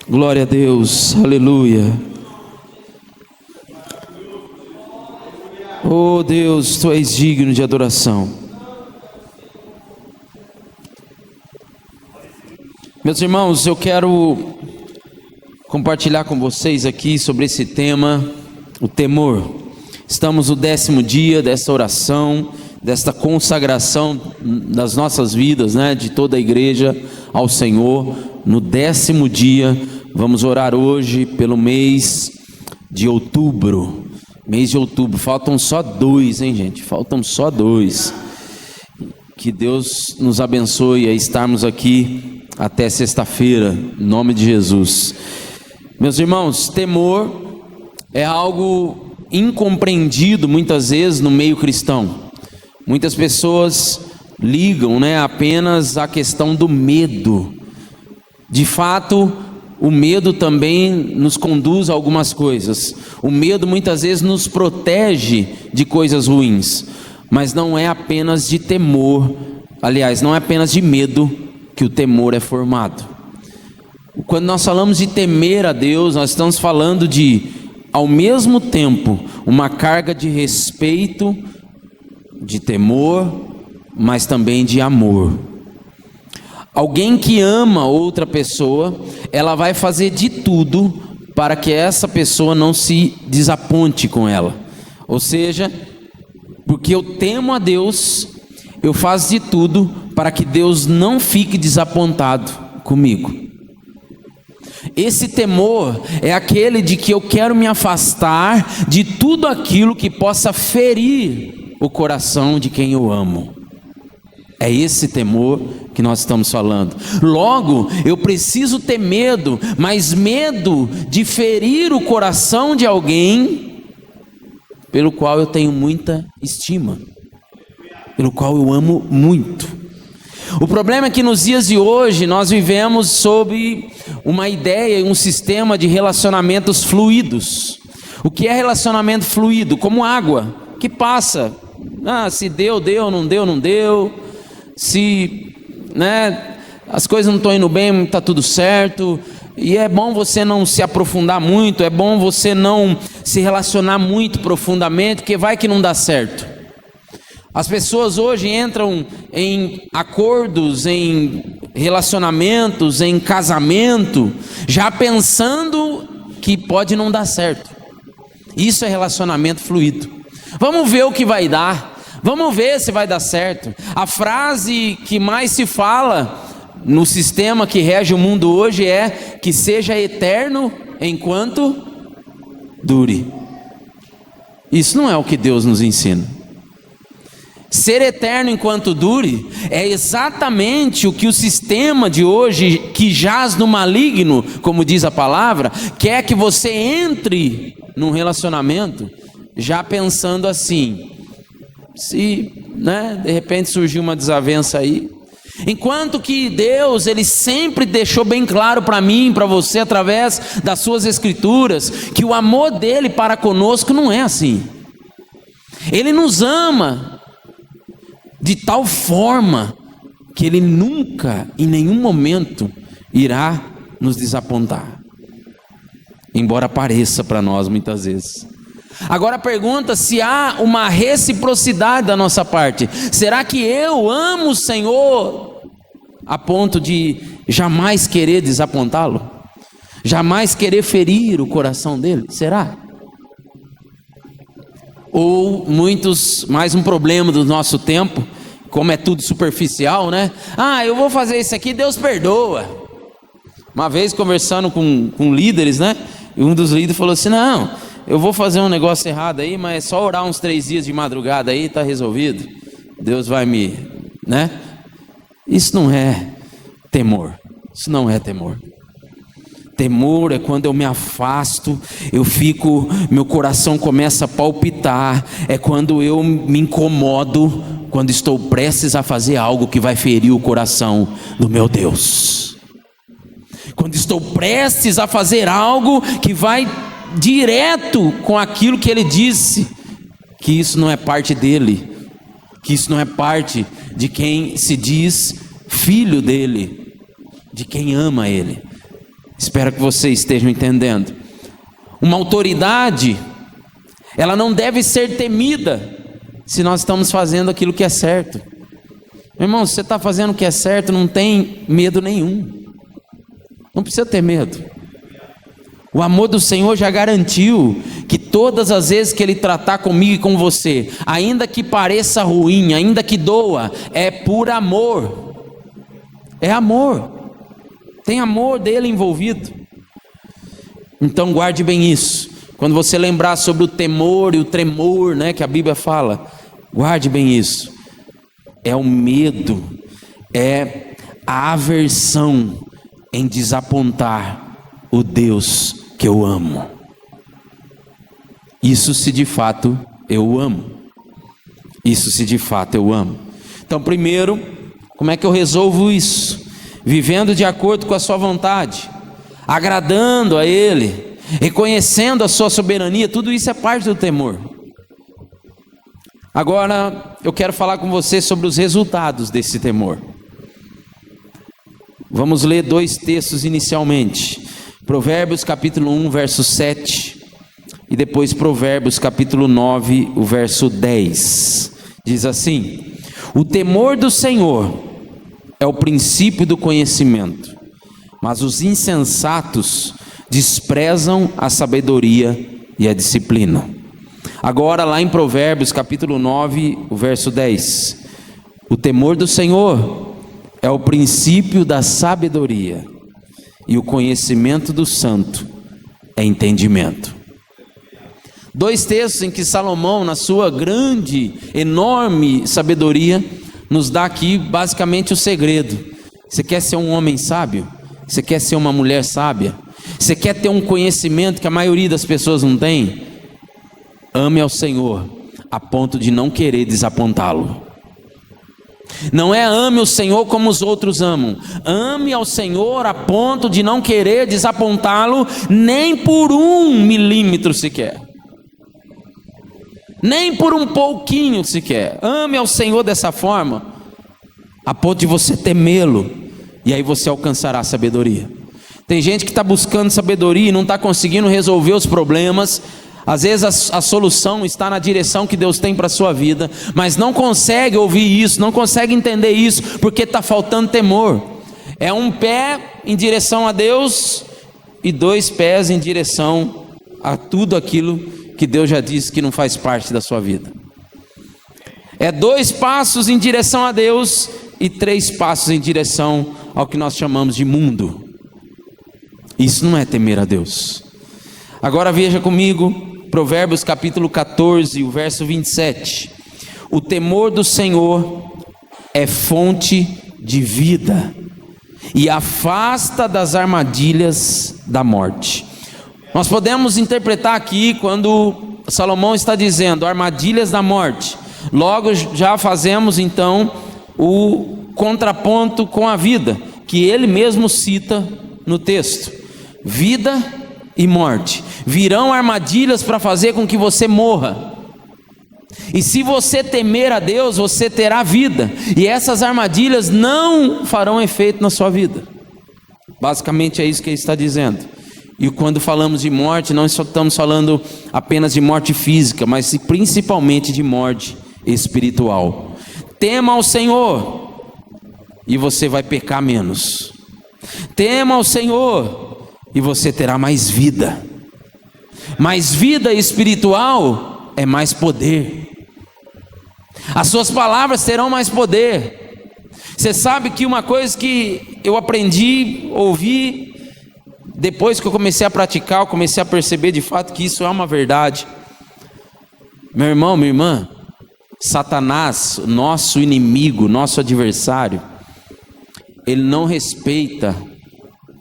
Glória a Deus, aleluia. Oh Deus, Tu és digno de adoração. Meus irmãos, eu quero compartilhar com vocês aqui sobre esse tema, o temor. Estamos no 10º dia dessa oração, desta consagração das nossas vidas, de toda a igreja ao Senhor. No 10º dia, vamos orar hoje pelo mês de outubro. Mês de outubro, faltam só 2, hein, gente? Faltam só 2. Que Deus nos abençoe a estarmos aqui até sexta-feira, em nome de Jesus. Meus irmãos, temor é algo incompreendido muitas vezes no meio cristão. Muitas pessoas ligam, apenas à questão do medo. De fato, o medo também nos conduz a algumas coisas. O medo muitas vezes nos protege de coisas ruins, mas não é apenas de temor, aliás, não é apenas de medo que o temor é formado. Quando nós falamos de temer a Deus, nós estamos falando de, ao mesmo tempo, uma carga de respeito, de temor, mas também de amor. Alguém que ama outra pessoa, ela vai fazer de tudo para que essa pessoa não se desaponte com ela. Ou seja, porque eu temo a Deus, eu faço de tudo para que Deus não fique desapontado comigo. Esse temor é aquele de que eu quero me afastar de tudo aquilo que possa ferir o coração de quem eu amo. É esse temor que nós estamos falando. Logo, eu preciso ter medo, mas medo de ferir o coração de alguém pelo qual eu tenho muita estima, pelo qual eu amo muito. O problema é que nos dias de hoje nós vivemos sob uma ideia e um sistema de relacionamentos fluidos. O que é relacionamento fluido? Como água que passa. Se deu, deu, não deu, não deu. Se as coisas não estão indo bem, está tudo certo. E é bom você não se aprofundar muito, é bom você não se relacionar muito profundamente, porque vai que não dá certo. As pessoas hoje entram em acordos, em relacionamentos, em casamento, já pensando que pode não dar certo. Isso é relacionamento fluido. Vamos ver o que vai dar, vamos ver se vai dar certo. A frase que mais se fala no sistema que rege o mundo hoje é que seja eterno enquanto dure. Isso não é o que Deus nos ensina. Ser eterno enquanto dure é exatamente o que o sistema de hoje, que jaz no maligno, como diz a palavra, quer que você entre num relacionamento já pensando assim, se de repente surgir uma desavença aí. Enquanto que Deus, Ele sempre deixou bem claro para mim, para você, através das suas escrituras, que o amor dele para conosco não é assim. Ele nos ama de tal forma que Ele nunca, em nenhum momento, irá nos desapontar, embora pareça para nós muitas vezes. Agora pergunta se há uma reciprocidade da nossa parte. Será que eu amo o Senhor a ponto de jamais querer desapontá-lo? Jamais querer ferir o coração dele? Será? Ou muitos, mais um problema do nosso tempo, como é tudo superficial, eu vou fazer isso aqui, Deus perdoa. Uma vez conversando com líderes, e um dos líderes falou assim, não, eu vou fazer um negócio errado aí, mas é só orar uns 3 dias de madrugada aí, está resolvido. Deus vai me, Isso não é temor, isso não é temor. Temor é quando eu me afasto, meu coração começa a palpitar, é quando eu me incomodo, quando estou prestes a fazer algo que vai ferir o coração do meu Deus. Quando estou prestes a fazer algo que vai direto com aquilo que Ele disse, que isso não é parte dele, que isso não é parte de quem se diz filho dele, de quem ama Ele. Espero que vocês estejam entendendo. Uma autoridade, ela não deve ser temida se nós estamos fazendo aquilo que é certo. Meu irmão, se você está fazendo o que é certo, não tem medo nenhum. Não precisa ter medo. O amor do Senhor já garantiu que todas as vezes que Ele tratar comigo e com você, ainda que pareça ruim, ainda que doa, é por amor. É amor. Tem amor dele envolvido. Então guarde bem isso. Quando você lembrar sobre o temor e o tremor, né, que a Bíblia fala, guarde bem isso. É o medo, é a aversão em desapontar o Deus que eu amo. Isso se de fato eu amo. Isso se de fato eu amo. Então, primeiro, como é que eu resolvo isso? Vivendo de acordo com a sua vontade, agradando a Ele, reconhecendo a sua soberania. Tudo isso é parte do temor. Agora, eu quero falar com você sobre os resultados desse temor. Vamos ler 2 textos inicialmente. Provérbios capítulo 1, verso 7, e depois Provérbios capítulo 9, o verso 10. Diz assim: o temor do Senhor é o princípio do conhecimento, mas os insensatos desprezam a sabedoria e a disciplina. Agora lá em Provérbios capítulo 9, o verso 10. O temor do Senhor é o princípio da sabedoria, e o conhecimento do santo é entendimento. 2 textos em que Salomão, na sua grande, enorme sabedoria, nos dá aqui basicamente o segredo. Você quer ser um homem sábio? Você quer ser uma mulher sábia? Você quer ter um conhecimento que a maioria das pessoas não tem? Ame ao Senhor a ponto de não querer desapontá-lo. Não é ame o Senhor como os outros amam. Ame ao Senhor a ponto de não querer desapontá-lo nem por 1 milímetro sequer. Nem por um pouquinho sequer. Ame ao Senhor dessa forma, a ponto de você temê-lo, e aí você alcançará a sabedoria. Tem gente que está buscando sabedoria e não está conseguindo resolver os problemas. Às vezes a solução está na direção que Deus tem para a sua vida, mas não consegue ouvir isso, não consegue entender isso, porque está faltando temor. É um pé em direção a Deus e 2 pés em direção a tudo aquilo que Deus já disse que não faz parte da sua vida. É 2 passos em direção a Deus e 3 passos em direção ao que nós chamamos de mundo. Isso não é temer a Deus. Agora veja comigo Provérbios capítulo 14, o verso 27. O temor do Senhor é fonte de vida e afasta das armadilhas da morte. Nós podemos interpretar aqui, quando Salomão está dizendo armadilhas da morte, logo já fazemos então o contraponto com a vida, que ele mesmo cita no texto. Vida e morte. Virão armadilhas para fazer com que você morra. E se você temer a Deus, você terá vida, e essas armadilhas não farão efeito na sua vida. Basicamente é isso que ele está dizendo. E quando falamos de morte, não estamos falando apenas de morte física, mas principalmente de morte espiritual. Tema ao Senhor e você vai pecar menos. Tema ao Senhor e você terá mais vida. Mais vida espiritual é mais poder. As suas palavras terão mais poder. Você sabe que uma coisa que eu aprendi, ouvi, depois que eu comecei a praticar, eu comecei a perceber de fato que isso é uma verdade. Meu irmão, minha irmã, Satanás, nosso inimigo, nosso adversário, ele não respeita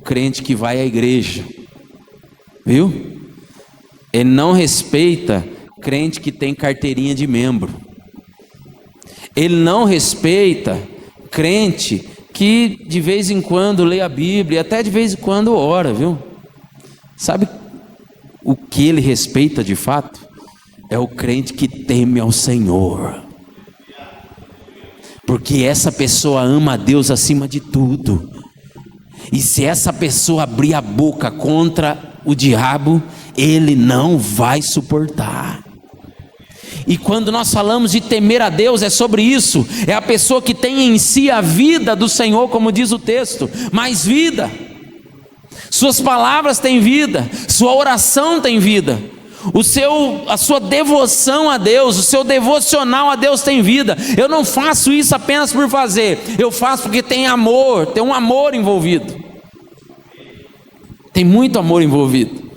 crente que vai à igreja, viu? Ele não respeita crente que tem carteirinha de membro. Ele não respeita crente que de vez em quando lê a Bíblia, até de vez em quando ora, viu? Sabe o que ele respeita de fato? É o crente que teme ao Senhor, porque essa pessoa ama a Deus acima de tudo. E se essa pessoa abrir a boca contra o diabo, ele não vai suportar. E quando nós falamos de temer a Deus, é sobre isso. É a pessoa que tem em si a vida do Senhor, como diz o texto, mais vida. Suas palavras têm vida, sua oração tem vida, a sua devoção a Deus, o seu devocional a Deus tem vida. Eu não faço isso apenas por fazer, eu faço porque tem amor, tem um amor envolvido. Tem muito amor envolvido.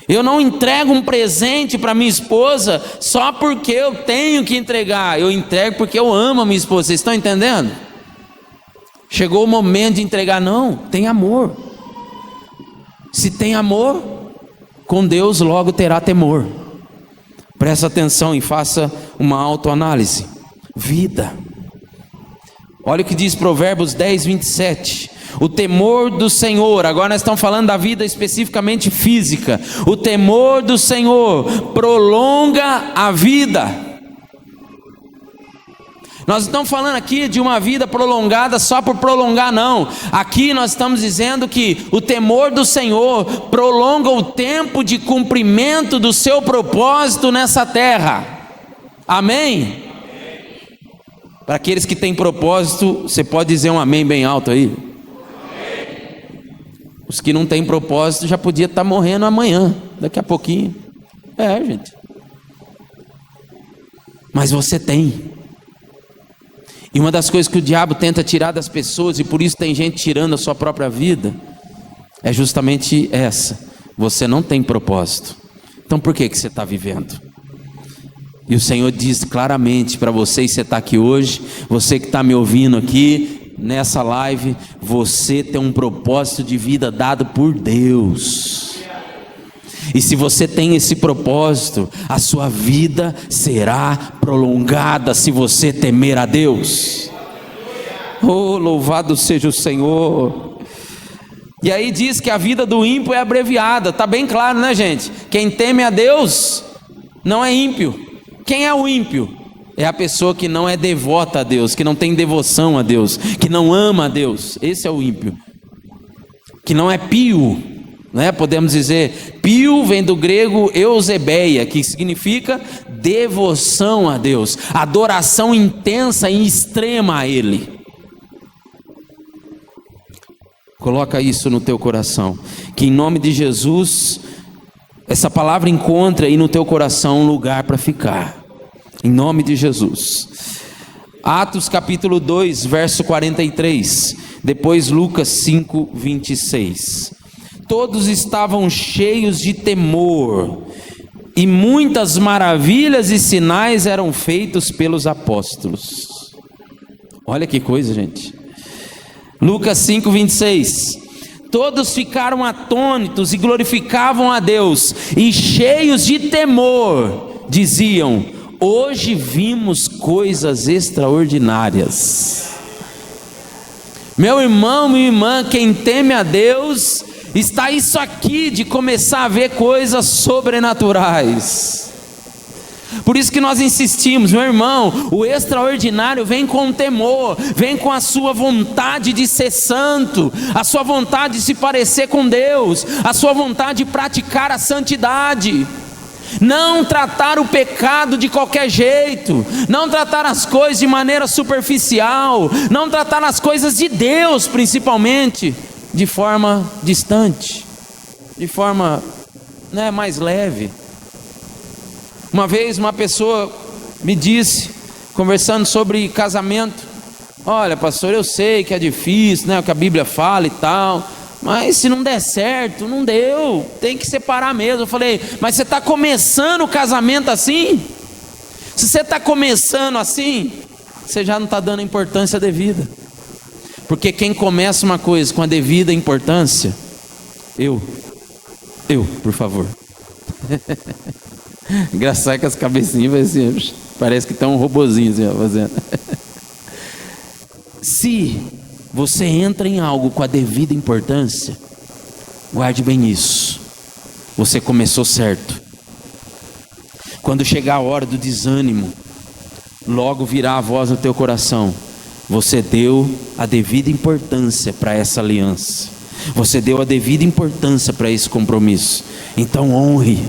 Eu não entrego um presente para minha esposa só porque eu tenho que entregar. Eu entrego porque eu amo a minha esposa. Vocês estão entendendo? Chegou o momento de entregar. Não, tem amor. Se tem amor, com Deus logo terá temor. Presta atenção e faça uma autoanálise. Vida. Olha o que diz Provérbios 10, 27. O temor do Senhor, agora nós estamos falando da vida especificamente física. O temor do Senhor prolonga a vida. Nós não estamos falando aqui de uma vida prolongada só por prolongar, não. Aqui nós estamos dizendo que o temor do Senhor prolonga o tempo de cumprimento do seu propósito nessa terra. Amém? Para aqueles que têm propósito, você pode dizer um amém bem alto aí? Os que não têm propósito já podia estar morrendo amanhã, daqui a pouquinho. Gente. Mas você tem. E uma das coisas que o diabo tenta tirar das pessoas, e por isso tem gente tirando a sua própria vida, é justamente essa: você não tem propósito. Então por que você está vivendo? E o Senhor diz claramente para você, e você está aqui hoje, você que está me ouvindo aqui nessa live, você tem um propósito de vida dado por Deus. E se você tem esse propósito, a sua vida será prolongada se você temer a Deus. Oh, louvado seja o Senhor. E aí diz que a vida do ímpio é abreviada. Está bem claro, né, gente? Quem teme a Deus não é ímpio. Quem é o ímpio? É a pessoa que não é devota a Deus, que não tem devoção a Deus, que não ama a Deus. Esse é o ímpio. Que não é pio, né? Podemos dizer, pio vem do grego eusebeia, que significa devoção a Deus, adoração intensa e extrema a Ele. Coloca isso no teu coração, que em nome de Jesus, essa palavra encontra aí no teu coração um lugar para ficar, em nome de Jesus. Atos capítulo 2, verso 43, depois Lucas 5, 26. Todos estavam cheios de temor, e muitas maravilhas e sinais eram feitos pelos apóstolos. Olha que coisa, gente. Lucas 5, 26. Todos ficaram atônitos e glorificavam a Deus, e cheios de temor, diziam: hoje vimos coisas extraordinárias. Meu irmão, minha irmã, quem teme a Deus, está isso aqui de começar a ver coisas sobrenaturais. Por isso que nós insistimos, meu irmão, o extraordinário vem com temor, vem com a sua vontade de ser santo, a sua vontade de se parecer com Deus, a sua vontade de praticar a santidade. Não tratar o pecado de qualquer jeito, não tratar as coisas de maneira superficial, não tratar as coisas de Deus principalmente de forma distante, de forma mais leve. Uma vez uma pessoa me disse, conversando sobre casamento: olha, pastor, eu sei que é difícil, o que a Bíblia fala e tal, mas se não der certo, não deu, tem que separar mesmo. Eu falei: mas você está começando o casamento assim? Se você está começando assim, você já não está dando a importância devida. Porque quem começa uma coisa com a devida importância, por favor. Engraçado que as cabecinhas assim, parece que estão um robozinho assim, fazendo. Se você entra em algo com a devida importância, guarde bem isso, você começou certo. Quando chegar a hora do desânimo, logo virá a voz no teu coração: você deu a devida importância para essa aliança, você deu a devida importância para esse compromisso. Então honre.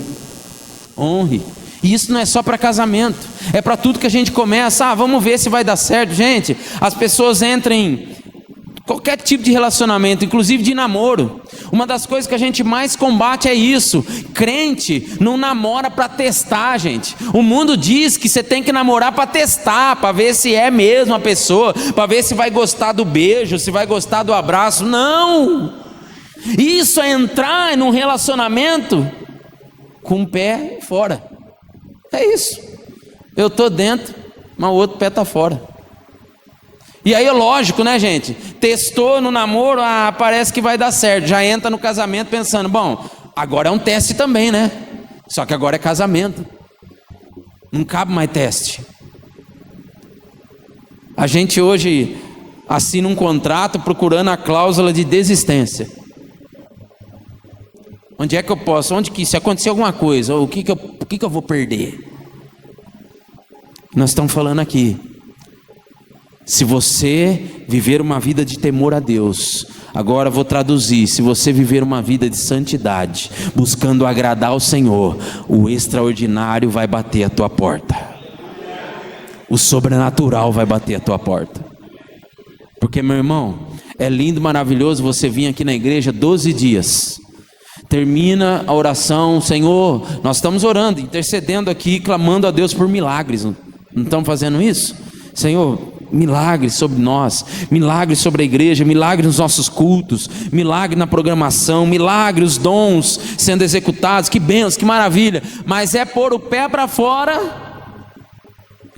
E isso não é só para casamento, é para tudo que a gente começa. Vamos ver se vai dar certo. Gente, as pessoas entram em qualquer tipo de relacionamento, inclusive de namoro. Uma das coisas que a gente mais combate é isso. Crente não namora para testar, gente. O mundo diz que você tem que namorar para testar, para ver se é mesmo a pessoa, para ver se vai gostar do beijo, se vai gostar do abraço. Não! Isso é entrar num relacionamento com o pé fora. É isso. Eu estou dentro, mas o outro pé está fora. E aí é lógico, né, gente? Testou no namoro, parece que vai dar certo. Já entra no casamento pensando, bom, agora é um teste também, né? Só que agora é casamento. Não cabe mais teste. A gente hoje assina um contrato procurando a cláusula de desistência. Onde é que eu posso? Se acontecer alguma coisa, o que eu vou perder? Nós estamos falando aqui. Se você viver uma vida de temor a Deus, agora vou traduzir, se você viver uma vida de santidade, buscando agradar ao Senhor, o extraordinário vai bater a tua porta. O sobrenatural vai bater a tua porta. Porque, meu irmão, é lindo, maravilhoso você vir aqui na igreja 12 dias. Termina a oração, Senhor, nós estamos orando, intercedendo aqui, clamando a Deus por milagres. Não estamos fazendo isso? Senhor, milagres sobre nós, milagres sobre a igreja, milagres nos nossos cultos, milagre na programação, milagres, os dons sendo executados, que bênção, que maravilha. Mas é pôr o pé para fora.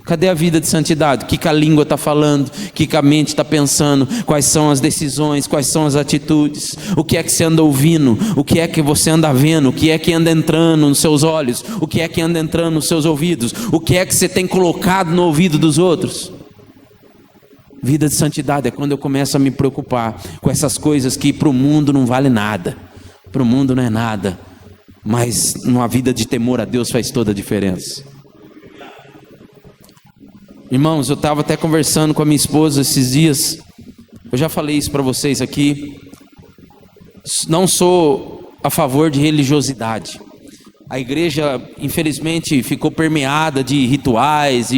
Cadê a vida de santidade? O que a língua está falando? O que a mente está pensando? Quais são as decisões? Quais são as atitudes? O que é que você anda ouvindo? O que é que você anda vendo? O que é que anda entrando nos seus olhos? O que é que anda entrando nos seus ouvidos? O que é que você tem colocado no ouvido dos outros? Vida de santidade é quando eu começo a me preocupar com essas coisas que para o mundo não vale nada. Para o mundo não é nada. Mas numa vida de temor a Deus faz toda a diferença. Irmãos, eu estava até conversando com a minha esposa esses dias. Eu já falei isso para vocês aqui. Não sou a favor de religiosidade. A igreja, infelizmente, ficou permeada de rituais,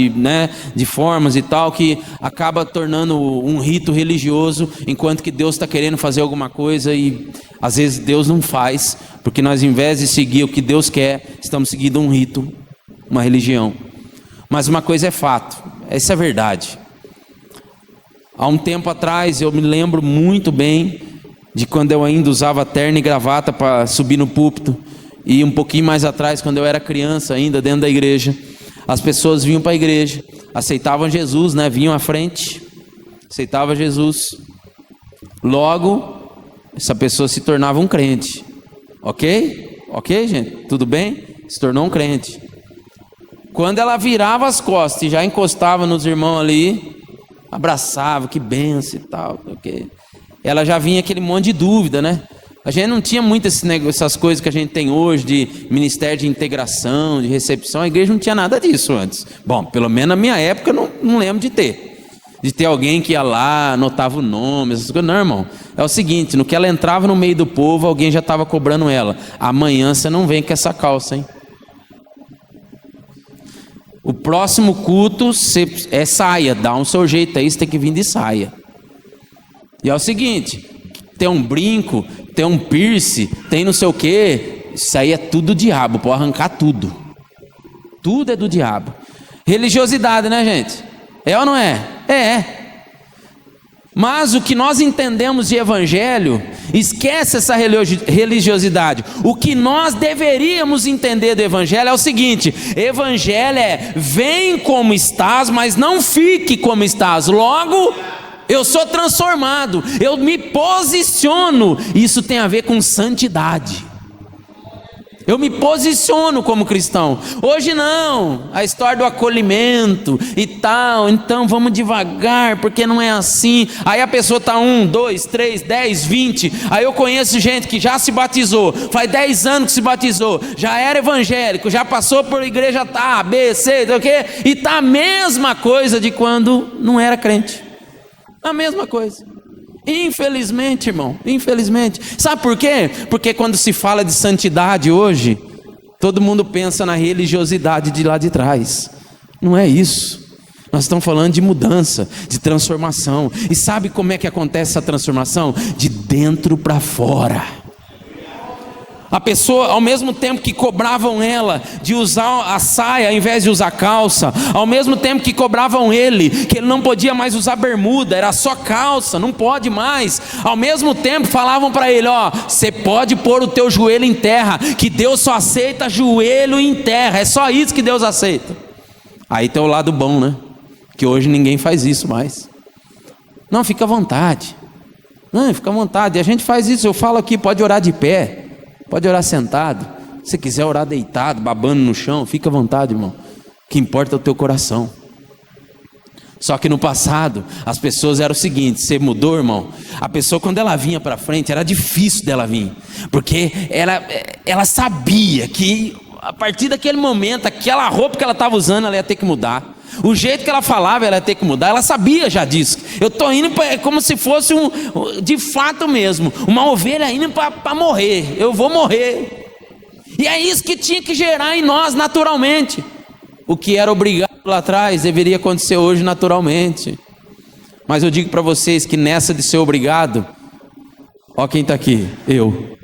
de formas e tal, que acaba tornando um rito religioso, enquanto que Deus está querendo fazer alguma coisa e às vezes Deus não faz, porque nós, em vez de seguir o que Deus quer, estamos seguindo um rito, uma religião. Mas uma coisa é fato, essa é a verdade. Há um tempo atrás, eu me lembro muito bem de quando eu ainda usava terno e gravata para subir no púlpito. E um pouquinho mais atrás, quando eu era criança ainda dentro da igreja, as pessoas vinham para a igreja, aceitavam Jesus, vinham à frente, aceitavam Jesus. Logo, essa pessoa se tornava um crente. Ok? Ok, gente? Tudo bem? Se tornou um crente. Quando ela virava as costas e já encostava nos irmãos ali, abraçava, que benção e tal, ok? Ela já vinha aquele monte de dúvida, né? A gente não tinha muito essas coisas que a gente tem hoje de ministério de integração, de recepção. A igreja não tinha nada disso antes. Bom, pelo menos na minha época eu não lembro de ter. De ter alguém que ia lá, anotava o nome, essas coisas. Não, irmão. É o seguinte, no que ela entrava no meio do povo, alguém já estava cobrando ela. Amanhã você não vem com essa calça, hein? O próximo culto é saia, dá um seu jeito aí, você tem que vir de saia. E é o seguinte, tem um brinco, tem um piercing, tem não sei o que, isso aí é tudo do diabo, pode arrancar tudo. Tudo é do diabo. Religiosidade, né, gente? É ou não é? É. Mas o que nós entendemos de evangelho, esquece essa religiosidade. O que nós deveríamos entender do evangelho é o seguinte: evangelho é, vem como estás, mas não fique como estás. Logo, eu sou transformado, eu me posiciono. Isso tem a ver com santidade. Eu me posiciono como cristão. Hoje não, a história do acolhimento e tal, então vamos devagar, porque não é assim. Aí a pessoa está 1, 2, 3, 10, 20. Aí eu conheço gente que já se batizou, faz 10 anos que se batizou, já era evangélico, já passou por igreja A, B, C, o quê? E está a mesma coisa de quando não era crente. A mesma coisa. Infelizmente, irmão, infelizmente. Sabe por quê? Porque quando se fala de santidade hoje, todo mundo pensa na religiosidade de lá de trás. Não é isso. Nós estamos falando de mudança, de transformação. E sabe como é que acontece essa transformação? De dentro para fora. A pessoa, ao mesmo tempo que cobravam ela de usar a saia ao invés de usar calça, ao mesmo tempo que cobravam ele, que ele não podia mais usar bermuda, era só calça, não pode mais, ao mesmo tempo falavam para ele, ó, você pode pôr o teu joelho em terra, que Deus só aceita joelho em terra, é só isso que Deus aceita. Aí tem o lado bom, né? Que hoje ninguém faz isso mais. Não, fica à vontade. Não, fica à vontade, a gente faz isso, eu falo aqui, pode orar de pé. Pode orar sentado, se quiser orar deitado, babando no chão, fica à vontade, irmão. O que importa é o teu coração. Só que no passado, as pessoas eram o seguinte, você mudou, irmão? A pessoa quando ela vinha para frente, era difícil dela vir, porque ela sabia que a partir daquele momento, aquela roupa que ela estava usando, ela ia ter que mudar. O jeito que ela falava, ela ia ter que mudar. Ela sabia já disso. Eu estou indo como se fosse de fato mesmo, uma ovelha indo para morrer. Eu vou morrer. E é isso que tinha que gerar em nós naturalmente. O que era obrigado lá atrás deveria acontecer hoje naturalmente. Mas eu digo para vocês que nessa de ser obrigado, ó quem está aqui, eu.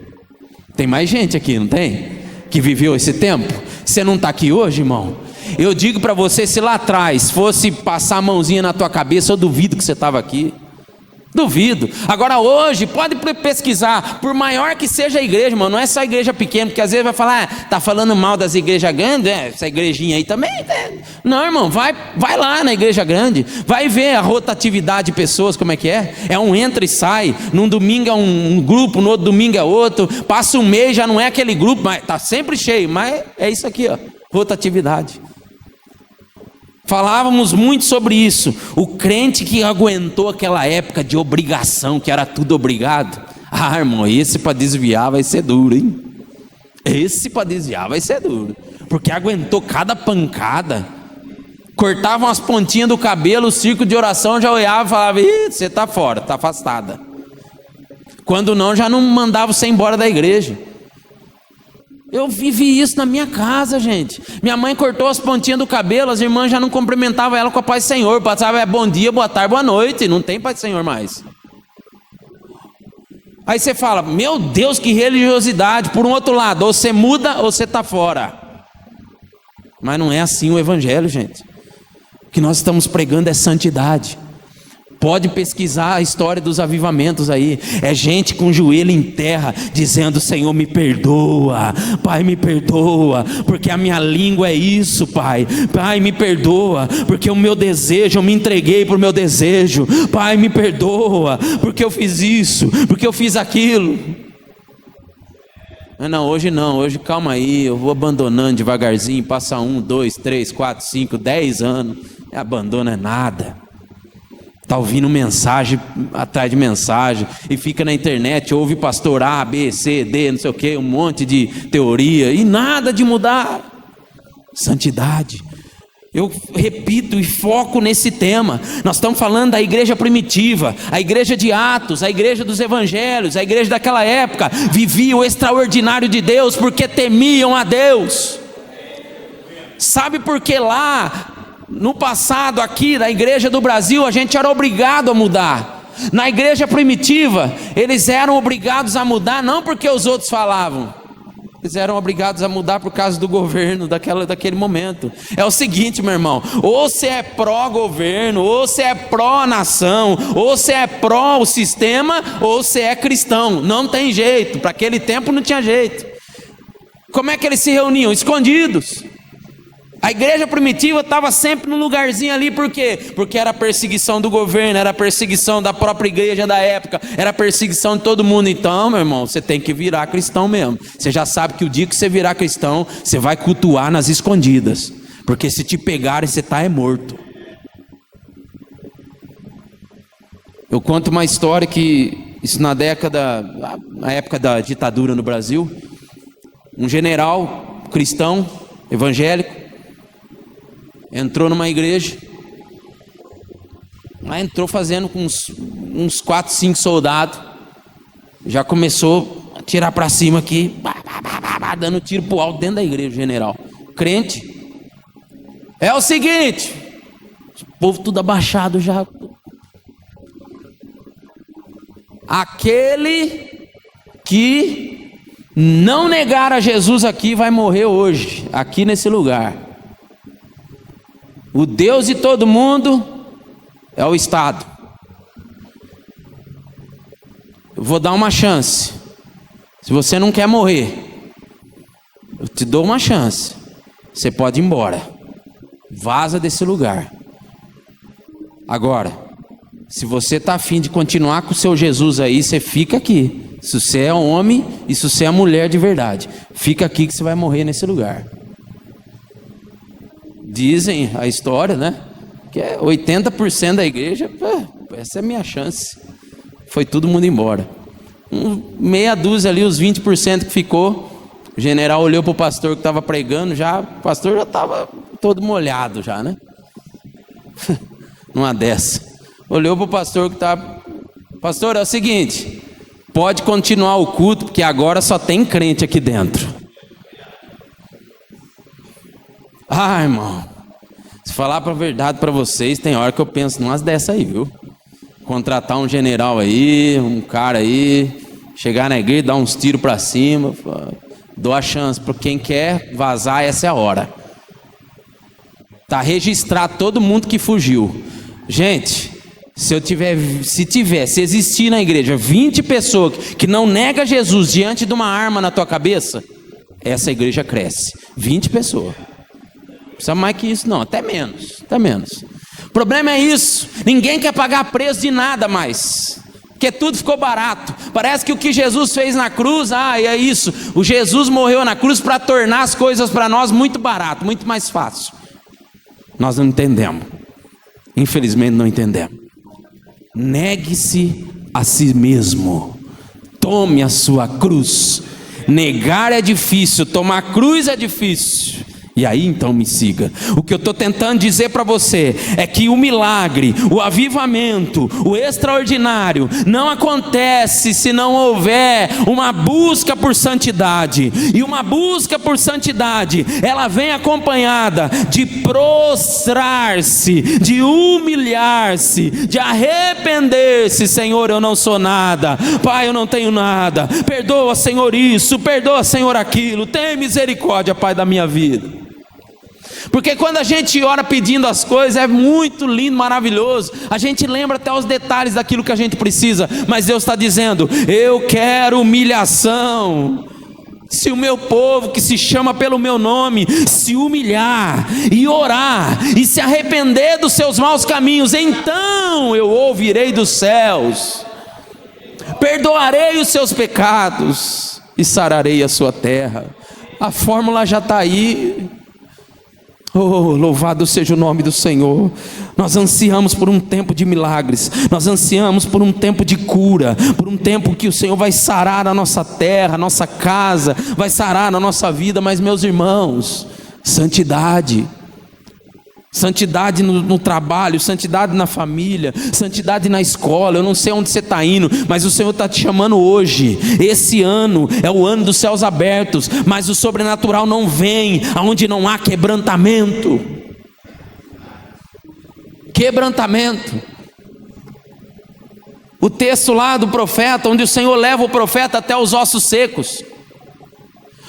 Tem mais gente aqui, não tem? Que viveu esse tempo. Você não está aqui hoje, irmão? Eu digo para você, se lá atrás fosse passar a mãozinha na tua cabeça, eu duvido que você estava aqui. Duvido. Agora hoje, pode pesquisar, por maior que seja a igreja, irmão, não é só a igreja pequena, porque às vezes vai falar, tá falando mal das igrejas grandes, essa igrejinha aí também. Não, irmão, vai lá na igreja grande, vai ver a rotatividade de pessoas, como é que é. É um entra e sai, num domingo é um grupo, no outro domingo é outro, passa um mês, já não é aquele grupo, mas tá sempre cheio, mas é isso aqui, ó, rotatividade. Falávamos muito sobre isso. O crente que aguentou aquela época de obrigação, que era tudo obrigado. Ah, irmão, esse para desviar vai ser duro, hein? Esse para desviar vai ser duro. Porque aguentou cada pancada. Cortavam as pontinhas do cabelo, o círculo de oração já olhava e falava, ih, você está fora, está afastada. Quando não, já não mandava você embora da igreja. Eu vivi isso na minha casa, gente. Minha mãe cortou as pontinhas do cabelo, as irmãs já não cumprimentavam ela com a paz do Senhor. Passava bom dia, boa tarde, boa noite. Não tem paz do Senhor mais. Aí você fala, meu Deus, que religiosidade. Por um outro lado, ou você muda ou você está fora. Mas não é assim o evangelho, gente. O que nós estamos pregando é santidade. Pode pesquisar a história dos avivamentos aí. É gente com o joelho em terra, dizendo, Senhor, me perdoa. Pai, me perdoa, porque a minha língua é isso, Pai. Pai, me perdoa, porque o meu desejo, eu me entreguei para o meu desejo. Pai, me perdoa, porque eu fiz isso, porque eu fiz aquilo. Não, hoje calma aí, eu vou abandonando devagarzinho. Passa 1, 2, 3, 4, 5, 10 anos. Abandono é nada. Está ouvindo mensagem atrás de mensagem e fica na internet, ouve pastor A, B, C, D, não sei o que, um monte de teoria e nada de mudar. Santidade. Eu repito e foco nesse tema. Nós estamos falando da igreja primitiva, a igreja de Atos, a igreja dos evangelhos, a igreja daquela época vivia o extraordinário de Deus porque temiam a Deus. Sabe por que lá no passado aqui na igreja do Brasil a gente era obrigado a mudar? Na igreja primitiva eles eram obrigados a mudar não porque os outros falavam, eles eram obrigados a mudar por causa do governo daquele momento. É o seguinte, meu irmão, ou você é pró-governo, ou você é pró-nação, ou você é pró-sistema, ou você é cristão. Não tem jeito, para aquele tempo não tinha jeito. Como é que eles se reuniam? Escondidos. A igreja primitiva estava sempre num lugarzinho ali, por quê? Porque era a perseguição do governo, era a perseguição da própria igreja da época, era a perseguição de todo mundo. Então, meu irmão, você tem que virar cristão mesmo. Você já sabe que o dia que você virar cristão, você vai cultuar nas escondidas, porque se te pegarem, você está morto. Eu conto uma história que, isso na época da ditadura no Brasil, um general cristão, evangélico, entrou numa igreja, Aí entrou fazendo com uns 4, 5 soldados. Já começou a tirar para cima aqui, dando tiro pro alto dentro da igreja, general. Crente. É o seguinte, o povo tudo abaixado já. Aquele que não negar a Jesus aqui vai morrer hoje, aqui nesse lugar. O Deus de todo mundo é o Estado. Eu vou dar uma chance. Se você não quer morrer, eu te dou uma chance. Você pode ir embora. Vaza desse lugar. Agora, se você está afim de continuar com o seu Jesus aí, você fica aqui. Se você é homem e se você é mulher de verdade, fica aqui que você vai morrer nesse lugar. Dizem a história, né? Que é 80% da igreja, essa é a minha chance. Foi todo mundo embora. Meia dúzia ali, os 20% que ficou. O general olhou para o pastor que estava pregando, o pastor já estava todo molhado já, né? Numa dessa. Olhou para o pastor que estava... Pastor, é o seguinte, pode continuar o culto, porque agora só tem crente aqui dentro. Ah, irmão, se falar para a verdade para vocês, tem hora que eu penso numas dessas aí, viu? Contratar um general aí, um cara aí, chegar na igreja, dar uns tiros para cima, dou a chance para quem quer vazar, essa é a hora. Tá registrado todo mundo que fugiu. Gente, se existir na igreja 20 pessoas que não negam Jesus diante de uma arma na tua cabeça, essa igreja cresce. 20 pessoas. Não precisa mais que isso não, até menos. O problema é isso, ninguém quer pagar preço de nada mais, porque tudo ficou barato. Parece que o que Jesus fez na cruz, é isso, o Jesus morreu na cruz para tornar as coisas para nós muito barato, muito mais fácil. Nós não entendemos, infelizmente não entendemos. Negue-se a si mesmo, tome a sua cruz. Negar é difícil, tomar cruz é difícil. E aí então me siga. O que eu estou tentando dizer para você é que o milagre, o avivamento, o extraordinário não acontece se não houver uma busca por santidade. E uma busca por santidade, ela vem acompanhada de prostrar-se, de humilhar-se, de arrepender-se. Senhor, eu não sou nada. Pai, eu não tenho nada. Perdoa, Senhor, isso. Perdoa, Senhor, aquilo. Tem misericórdia, Pai, da minha vida. Porque quando a gente ora pedindo as coisas, é muito lindo, maravilhoso. A gente lembra até os detalhes daquilo que a gente precisa. Mas Deus está dizendo, eu quero humilhação. Se o meu povo que se chama pelo meu nome se humilhar e orar e se arrepender dos seus maus caminhos, então eu ouvirei dos céus, perdoarei os seus pecados e sararei a sua terra. A fórmula já está aí. Oh, louvado seja o nome do Senhor. Nós ansiamos por um tempo de milagres, nós ansiamos por um tempo de cura, por um tempo que o Senhor vai sarar a nossa terra, a nossa casa, vai sarar a nossa vida. Mas meus irmãos, santidade no trabalho, santidade na família, santidade na escola. Eu não sei onde você está indo, mas o Senhor está te chamando hoje. Esse ano é o ano dos céus abertos, mas o sobrenatural não vem aonde não há quebrantamento. O texto lá do profeta, onde o Senhor leva o profeta até os ossos secos.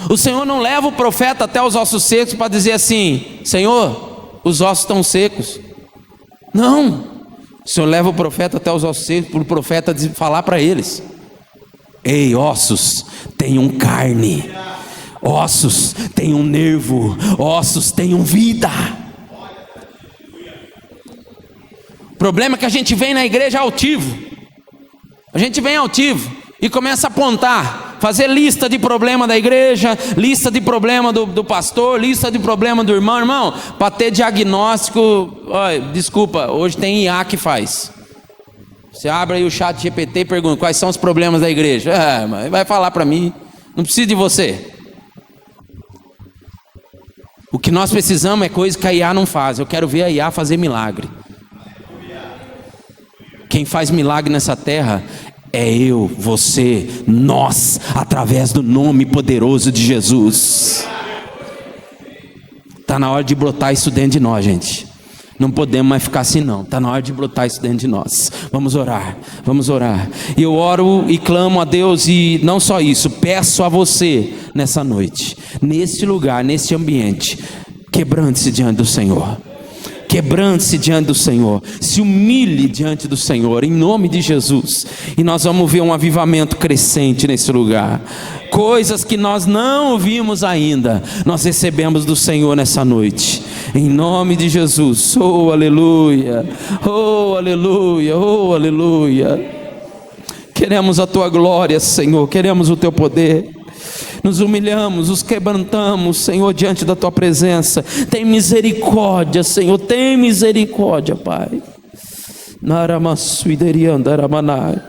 O Senhor não leva o profeta até os ossos secos para dizer assim: Senhor, os ossos estão secos. Não, o Senhor leva o profeta até os ossos secos, para o profeta falar para eles: ei, ossos, tenham carne, ossos, tenham nervo, ossos, tenham vida. O problema é que a gente vem na igreja altivo. A gente vem altivo e começa a apontar, fazer lista de problema da igreja, lista de problema do pastor, lista de problema do irmão. Irmão, para ter diagnóstico, desculpa, hoje tem IA que faz. Você abre aí o chat GPT e pergunta quais são os problemas da igreja. Vai falar para mim, não precisa de você. O que nós precisamos é coisa que a IA não faz. Eu quero ver a IA fazer milagre. Quem faz milagre nessa terra é eu, você, nós, através do nome poderoso de Jesus. Está na hora de brotar isso dentro de nós, gente. Não podemos mais ficar assim não. Está na hora de brotar isso dentro de nós. Vamos orar, vamos orar. E eu oro e clamo a Deus, e não só isso, peço a você nessa noite, neste lugar, neste ambiente, quebrante-se diante do Senhor. Quebrante-se diante do Senhor, se humilhe diante do Senhor, em nome de Jesus, e nós vamos ver um avivamento crescente nesse lugar. Coisas que nós não vimos ainda, nós recebemos do Senhor nessa noite, em nome de Jesus. Oh aleluia, oh aleluia, oh aleluia. Queremos a tua glória, Senhor, queremos o teu poder. Nos humilhamos, nos quebrantamos, Senhor, diante da tua presença. Tem misericórdia, Senhor, tem misericórdia, Pai. Naramassuideriandaramanai.